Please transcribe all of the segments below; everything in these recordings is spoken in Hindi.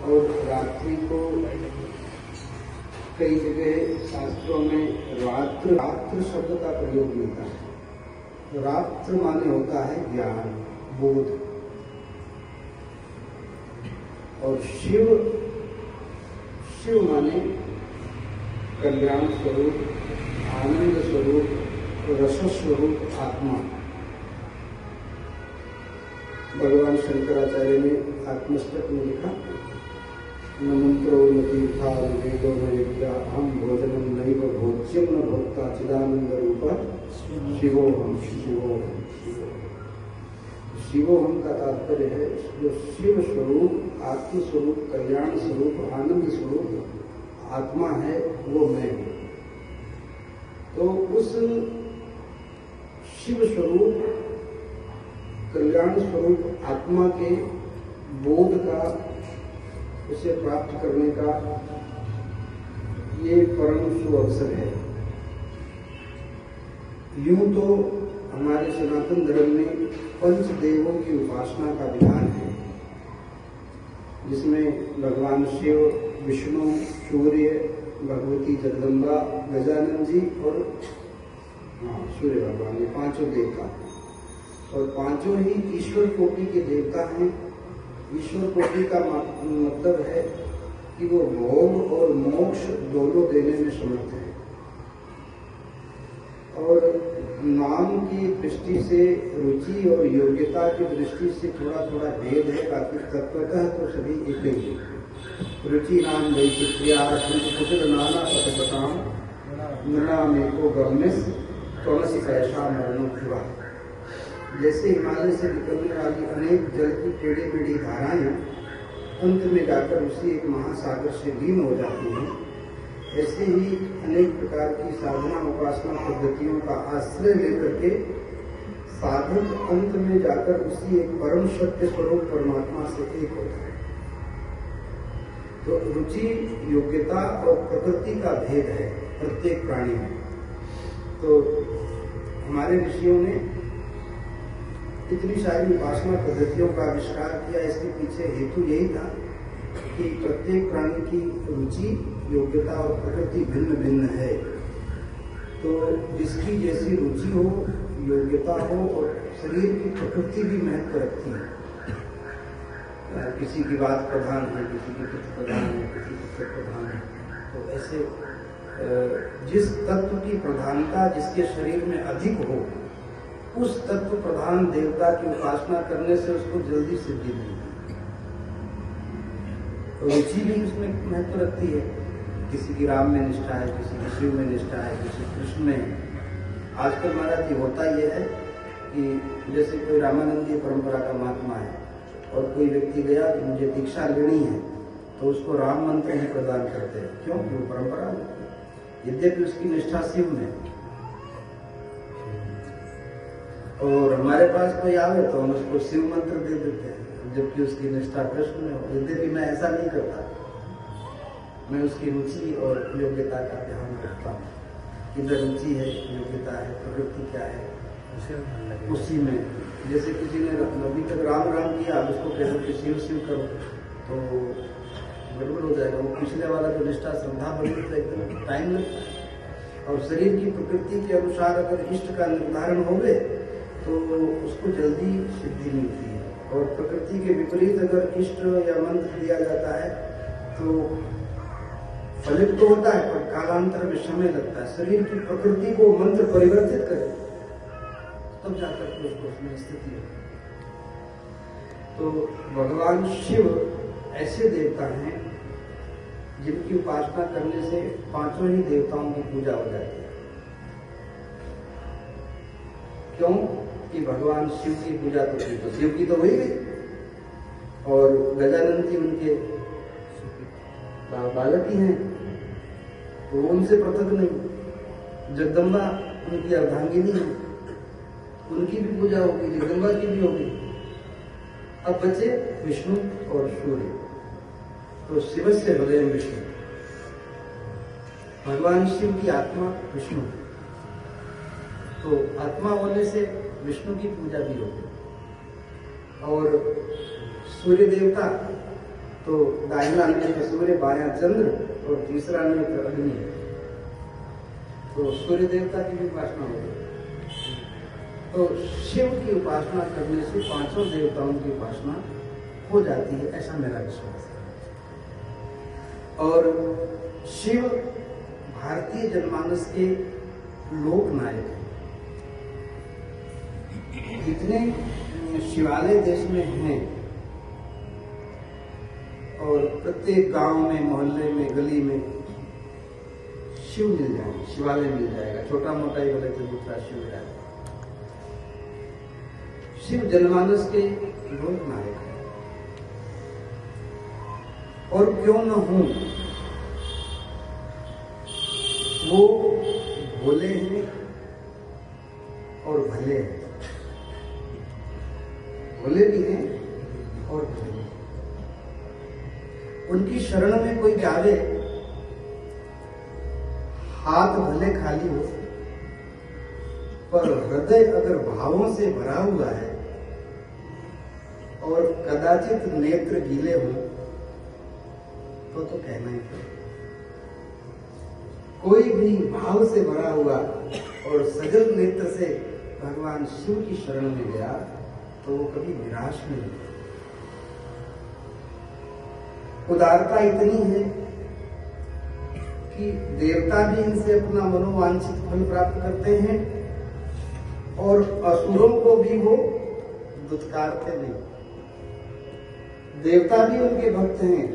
और रात्रि को कई जगह शास्त्रों में रात्र शब्द का प्रयोग मिलता है। रात्र माने होता है ज्ञान, बोध। और शिव माने कल्याण स्वरूप, आनंद स्वरूप, रस स्वरूप आत्मा। भगवान शंकराचार्य ने आत्मस्तक में लिखा, न मंत्रो न तीर्था न वेदो न यज्ञ अहम भोजनम नैव भोज्यम न भोक्ता चिदानंद रूप शिवोहम शिवोहम शिवोहम का तात्पर्य है जो शिव स्वरूप, आत्म स्वरूप, कल्याण स्वरूप, आनंद स्वरूप आत्मा है, वो मैं हूं। तो उस शिव स्वरूप, कल्याण स्वरूप आत्मा के बोध का, उसे प्राप्त करने का ये परम सुअवसर है। यूं तो हमारे सनातन धर्म में पंच देवों की उपासना का विधान है, जिसमें भगवान शिव, विष्णु, सूर्य, भगवती जगदम्बा, गजानन जी और सूर्य भगवान, ये पांचों देवता हैं। और पांचों ही ईश्वर कोटि के देवता हैं। ईश्वर कोटि का मतलब है कि वो भोग और मोक्ष दोनों देने में समर्थ है। और नाम की दृष्टि से, रुचि और योग्यता की दृष्टि से थोड़ा थोड़ा भेद है, बाकी तत्वतः तो सभी एक ही है। रुचि नाम वैचित्र्या कुटिल नाना पटपटाम नृणामेको गम्यस त्वमसि कैसा मरणो ध्रुवा। जैसे हिमालय से निकलने वाली अनेक जल की टेढ़ी मेढ़ी धाराएं अंत में जाकर उसी एक महासागर से लीन हो जाती हैं, ऐसे ही अनेक प्रकार की साधना उपासना पद्धतियों का आश्रय लेकर के साधक अंत में जाकर उसी एक परम सत्य स्वरूप परमात्मा से एक होता है। तो रुचि, योग्यता और प्रकृति का भेद है प्रत्येक प्राणी में। तो हमारे ऋषियों ने इतनी सारी उपासना पद्धतियों का आविष्कार किया। इसके पीछे हेतु यही था कि प्रत्येक प्राणी की रुचि, योग्यता और प्रकृति भिन्न भिन्न है। तो जिसकी जैसी रुचि हो, योग्यता हो और शरीर की प्रकृति भी महत्व रखती है। किसी की बात प्रधान है, किसी की पित्त प्रधान है, किसी की पित्त प्रधान है। तो ऐसे जिस तत्व की प्रधानता जिसके शरीर में अधिक हो, उस तत्व प्रधान देवता की उपासना करने से उसको जल्दी सिद्धि मिलती है। रुचि भी उसमें महत्व रखती है। किसी की राम में निष्ठा है, किसी की शिव में निष्ठा है, किसी कृष्ण में। आजकल महाराज जी होता यह है कि जैसे कोई रामानंदी परंपरा का महात्मा है और कोई व्यक्ति गया कि मुझे दीक्षा लेनी है, तो उसको राम मंत्र ही प्रदान करते हैं। क्यों? वो परंपरा है, यद्यपि उसकी निष्ठा शिव में। और हमारे पास कोई आवे तो हम उसको शिव मंत्र दे देते हैं, जबकि उसकी निष्ठा कृष्ण में हो। यद्यपि मैं ऐसा नहीं करता, मैं उसकी रुचि और योग्यता का ध्यान रखता हूँ। किधर रुचि है, योग्यता है, प्रकृति क्या है, उसी में। जैसे किसी ने अभी तक राम राम किया, अब उसको कह दो कि शिव शिव करो, तो गड़बड़ हो जाएगा। वो पिछले वाला जो निष्ठा श्रद्धा बनी तो एकदम टाइम लगता है। और शरीर की प्रकृति के अनुसार अगर इष्ट का निर्धारण हो गए तो उसको जल्दी सिद्धि मिलती है। और प्रकृति के विपरीत अगर इष्ट या मंत्र दिया जाता है तो फलित तो होता है, पर कालांतर में समय लगता है। शरीर की प्रकृति को मंत्र परिवर्तित करे तब जाकर के उसको उसमें स्थिति होती है। तो भगवान शिव ऐसे देवता हैं जिनकी उपासना करने से पांचों ही देवताओं की पूजा हो जाती है। क्यों? कि भगवान शिव की पूजा तो की, तो शिव की तो वही गई। और गजानन जी उनके बालक ही हैं, तो उनसे पृथक नहीं। जगदम्बा उनकी अर्धांगिनी है, उनकी भी पूजा होगी, जगदम्बा की भी होगी। अब बचे विष्णु और सूर्य। तो शिव से हृदय विष्णु, भगवान शिव की आत्मा विष्णु, तो आत्मा होने से विष्णु की पूजा भी होगी। और सूर्य देवता तो दाहिना नेत्र सूर्य, बायां चंद्र और तीसरा नेत्र अग्नि है। तो सूर्य देवता की भी उपासना होगी। तो शिव की उपासना करने से पांचों देवताओं की उपासना हो जाती है, ऐसा मेरा विश्वास है। और शिव भारतीय जनमानस के लोक नायक हैं। जितने शिवालय देश में हैं और प्रत्येक गांव में, मोहल्ले में, गली में शिव मिल जाएंगे, शिवालय मिल जाएगा। छोटा मोटा ही बोले तो दूसरा शिव जाएगा। शिव जनमानस के लोक नायक है। और क्यों न हूं, वो भोले हैं और भले हैं। भोले भी हैं और भले हैं। उनकी शरण में कोई जावे, हाथ भले खाली हो पर हृदय अगर भावों से भरा हुआ है और कदाचित नेत्र गीले हों तो कहना ही पड़ेगा। कोई भी भाव से भरा हुआ और सजल नेत्र से भगवान शिव की शरण में गया तो वो कभी निराश नहीं होता। उदारता इतनी है कि देवता भी इनसे अपना मनोवांछित फल प्राप्त करते हैं और असुरों को भी वो दुत्कारते नहीं। देवता भी उनके भक्त हैं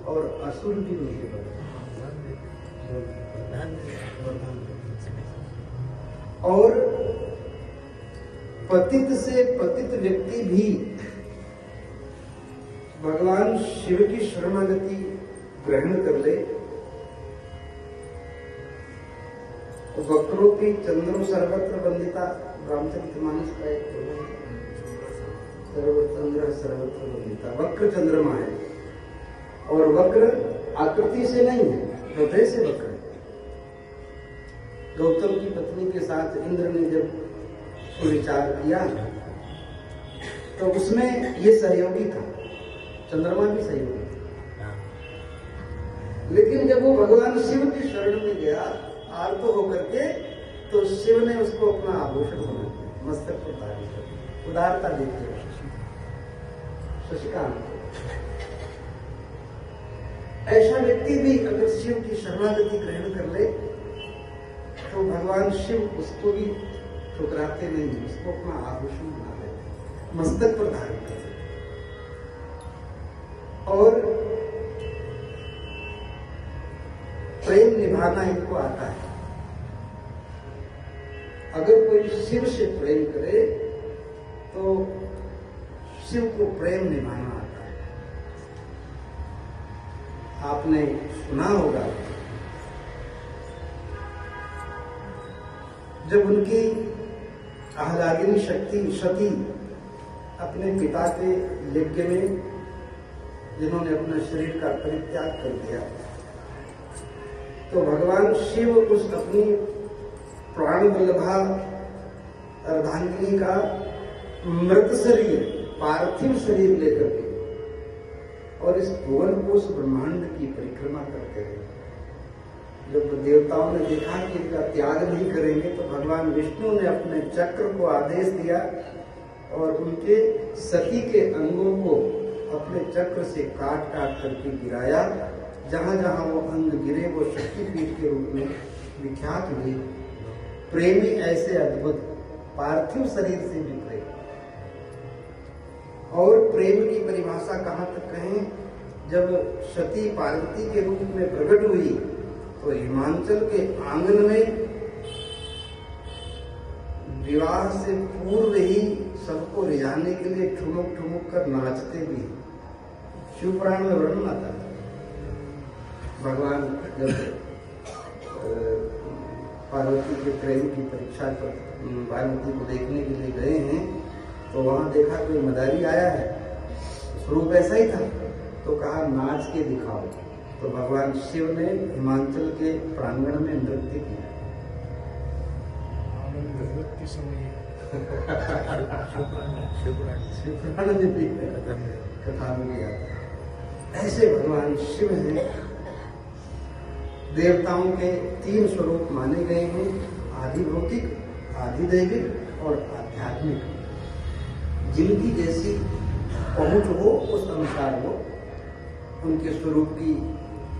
और असुर भी उनके भक्त हैं। और पतित से पतित व्यक्ति भी भगवान शिव की शरणागति ग्रहण कर ले तो वक्रोपी चंद्रो सर्वत्र वंदिता, रामचरितमानस का एक सर्वचंद्र सर्वत्र वंदिता। वक्र चंद्रमा है और वक्र आकृति से नहीं है, हृदय से वक्र है। गौतम की पत्नी के साथ इंद्र ने जब विचार किया तो उसमें ये सहयोगी था, चंद्रमा भी सहयोगी था। लेकिन जब वो भगवान शिव की शरण में गया आर्त होकर के, तो शिव ने उसको अपना आभूषण बना दिया, मस्तक पर धारण कर दिया। उदारता देखते हुए शशिकांत, ऐसा व्यक्ति भी अगर शिव की शरणागति ग्रहण कर ले तो भगवान शिव उसको भी ठुकराते नहीं, उसको अपना आभूषण बना लेते, मस्तक पर धारण करते। और प्रेम निभाना इनको आता है। अगर कोई शिव से प्रेम करे तो शिव को प्रेम निभाना आता है। आपने सुना होगा जब उनकी आह्लादिनी शक्ति सती अपने पिता के यज्ञ में, जिन्होंने अपने शरीर का परित्याग कर दिया, तो भगवान शिव उस अपनी प्राण वल्लभा अर्धांगिनी का मृत शरीर, पार्थिव शरीर लेकर के और इस भुवन कोश ब्रह्मांड की परिक्रमा करते रहे। जब देवताओं ने देखा कि इनका त्याग नहीं करेंगे तो भगवान विष्णु ने अपने चक्र को आदेश दिया और उनके सती के अंगों को अपने चक्र से काट काट करके गिराया। जहां जहां वो अंग गिरे वो शक्तिपीठ के रूप में विख्यात हुए। प्रेमी ऐसे अद्भुत, पार्थिव शरीर से भी प्रेम। और प्रेम की परिभाषा कहां तक कहें, जब सती पार्वती के रूप में प्रकट हुई तो हिमाचल के आंगन में विवाह से पूर्व ही सबको रिझाने के लिए ठुमुक ठुमुक कर नाचते भी। शिव पुराण में वर्णन आता है, भगवान जब पार्वती के प्रेम की परीक्षा कर पार्वती को देखने के लिए गए हैं तो वहां देखा कोई मदारी आया है, स्वरूप ऐसा ही था, तो कहा नाच के दिखाओ। तो भगवान शिव ने हिमाचल के प्रांगण में नृत्य किया। शिवपुराण में भी कथा में भी आता है। ऐसे भगवान शिव हैं। देवताओं के 3 स्वरूप माने गए हैं, आदि भौतिक, आदि दैविक और आध्यात्मिक। जिनकी जैसी पहुंच हो उस अनुसार वो उनके स्वरूप की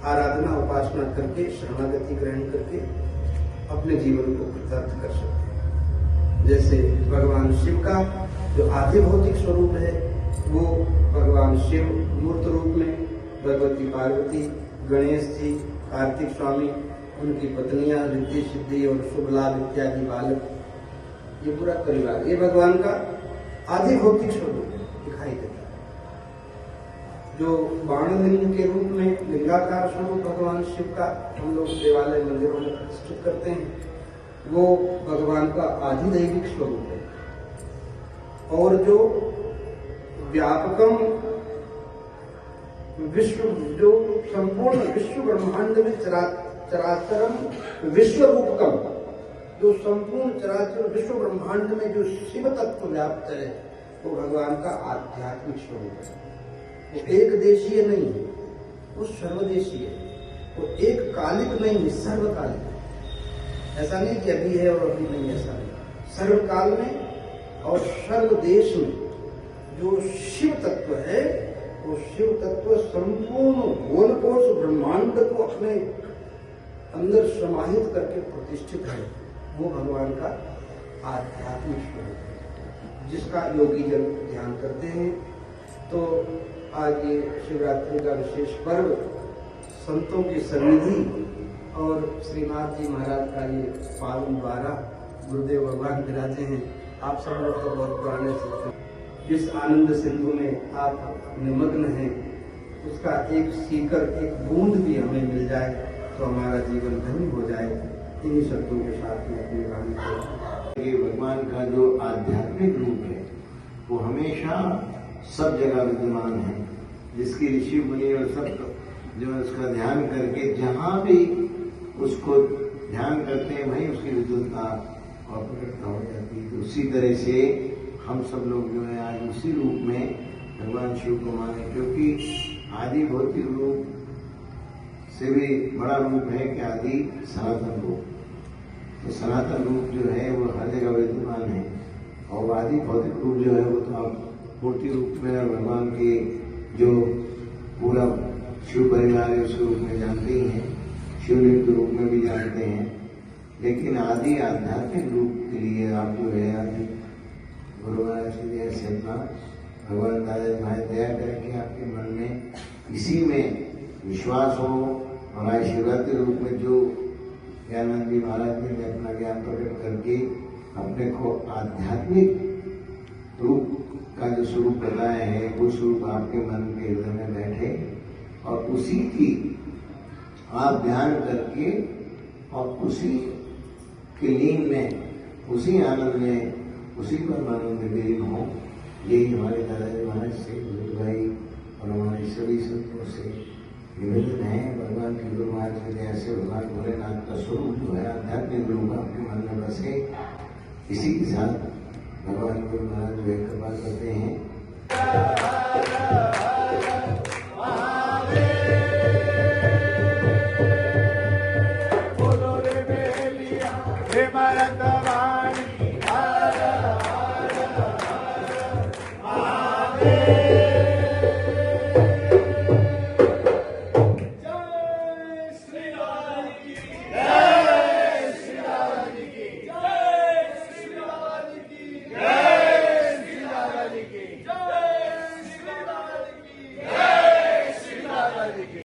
आराधना उपासना करके, शरणागति ग्रहण करके अपने जीवन को कृतार्थ कर सकते हैं। जैसे भगवान शिव का जो आदि भौतिक स्वरूप है वो भगवान शिव मूर्त रूप में, भगवती पार्वती, गणेश जी, कार्तिक स्वामी, उनकी पत्नियां, रिद्धि सिद्धि और शुभ लाभ इत्यादि बालक, ये पूरा परिवार, ये भगवान का आदि भौतिक स्वरूप दिखाई देता है। जो बाणलिंग के रूप में लिंगाकार स्वरूप भगवान शिव का हम लोग देवालय मंदिरों में प्रतिष्ठित करते हैं, वो भगवान का आदि दैविक स्वरूप है। और जो व्यापकम विश्व, जो संपूर्ण विश्व ब्रह्मांड में चराचरम विश्व रूपकम, जो संपूर्ण चराचर विश्व ब्रह्मांड में जो शिव तत्व व्याप्त है वो भगवान का आध्यात्मिक स्वरूप है। वो एक देशीय नहीं है, वो सर्वदेशीय है। वो एक कालिक नहीं है, सर्वकालिक। ऐसा नहीं कि अभी है और अभी नहीं, ऐसा नहीं। सर्वकाल में और सर्वदेश में जो शिव तत्व है वो शिव तत्व संपूर्ण भुवनकोश ब्रह्मांड को अपने अंदर समाहित करके प्रतिष्ठित है। वो भगवान का आध्यात्मिक स्वरूप है, जिसका योगी जन ध्यान करते हैं। तो आज ये शिवरात्रि का विशेष पर्व, संतों की सन्निधि और श्रीनाथ जी महाराज का ये पावन द्वारा, गुरुदेव भगवान विराजे हैं। आप सब लोग तो बहुत पुराने से जिस आनंद सिंधु में आप निमग्न हैं, उसका एक सीकर, एक बूंद भी हमें मिल जाए तो हमारा जीवन धन्य हो जाए। इन्हीं शब्दों के साथ में अपनी वाणी को, ये भगवान का जो आध्यात्मिक रूप है वो हमेशा सब जगह विद्यमान है, जिसकी ऋषि मुनि और सब जो उसका ध्यान करके जहाँ भी उसको ध्यान करते हैं वहीं उसकी विद्वता और प्रकटता हो जाती है। तो उसी तरह से हम सब लोग जो है आज उसी रूप में भगवान शिव को माने, क्योंकि आदि भौतिक रूप से भी बड़ा रूप है कि आदि सनातन रूप। तो सनातन रूप जो है वो हर जगह विद्यमान है, और आदि भौतिक रूप जो है वो तो आप मूर्ति रूप में भगवान के जो पूरा शिव परिवार है उसके रूप में जानते ही हैं, शिवलिंग के रूप में भी जानते हैं। लेकिन आदि आध्यात्मिक रूप के लिए आप जो है आदि गुरु महाराज की दया से अपना भगवान दादा महाराज दया करेंगे आपके मन में इसी में विश्वास हो। और आज शिवरात्रि रूप में जो ज्ञानानंद जी महाराज ने अपना ज्ञान प्रकट करके अपने को आध्यात्मिक रूप का जो स्वरूप बताया है वो स्वरूप आपके मन के हृदय में बैठे, और उसी की आप ध्यान करके और उसी के लीन में, उसी आनंद में, उसी परमानंद में विलीन हो। यही हमारे दादाजी महाराज से, बुजुर्ग भाई और हमारे सभी संतों से निवेदन है। भगवान की गुरु महाराज की दया से भगवान भोलेनाथ का स्वरूप जो है आध्यात्मिक रूप आपके मन में बसे। इसी के साथ भगवान गुरु महाराज जो है कृपा करते हैं।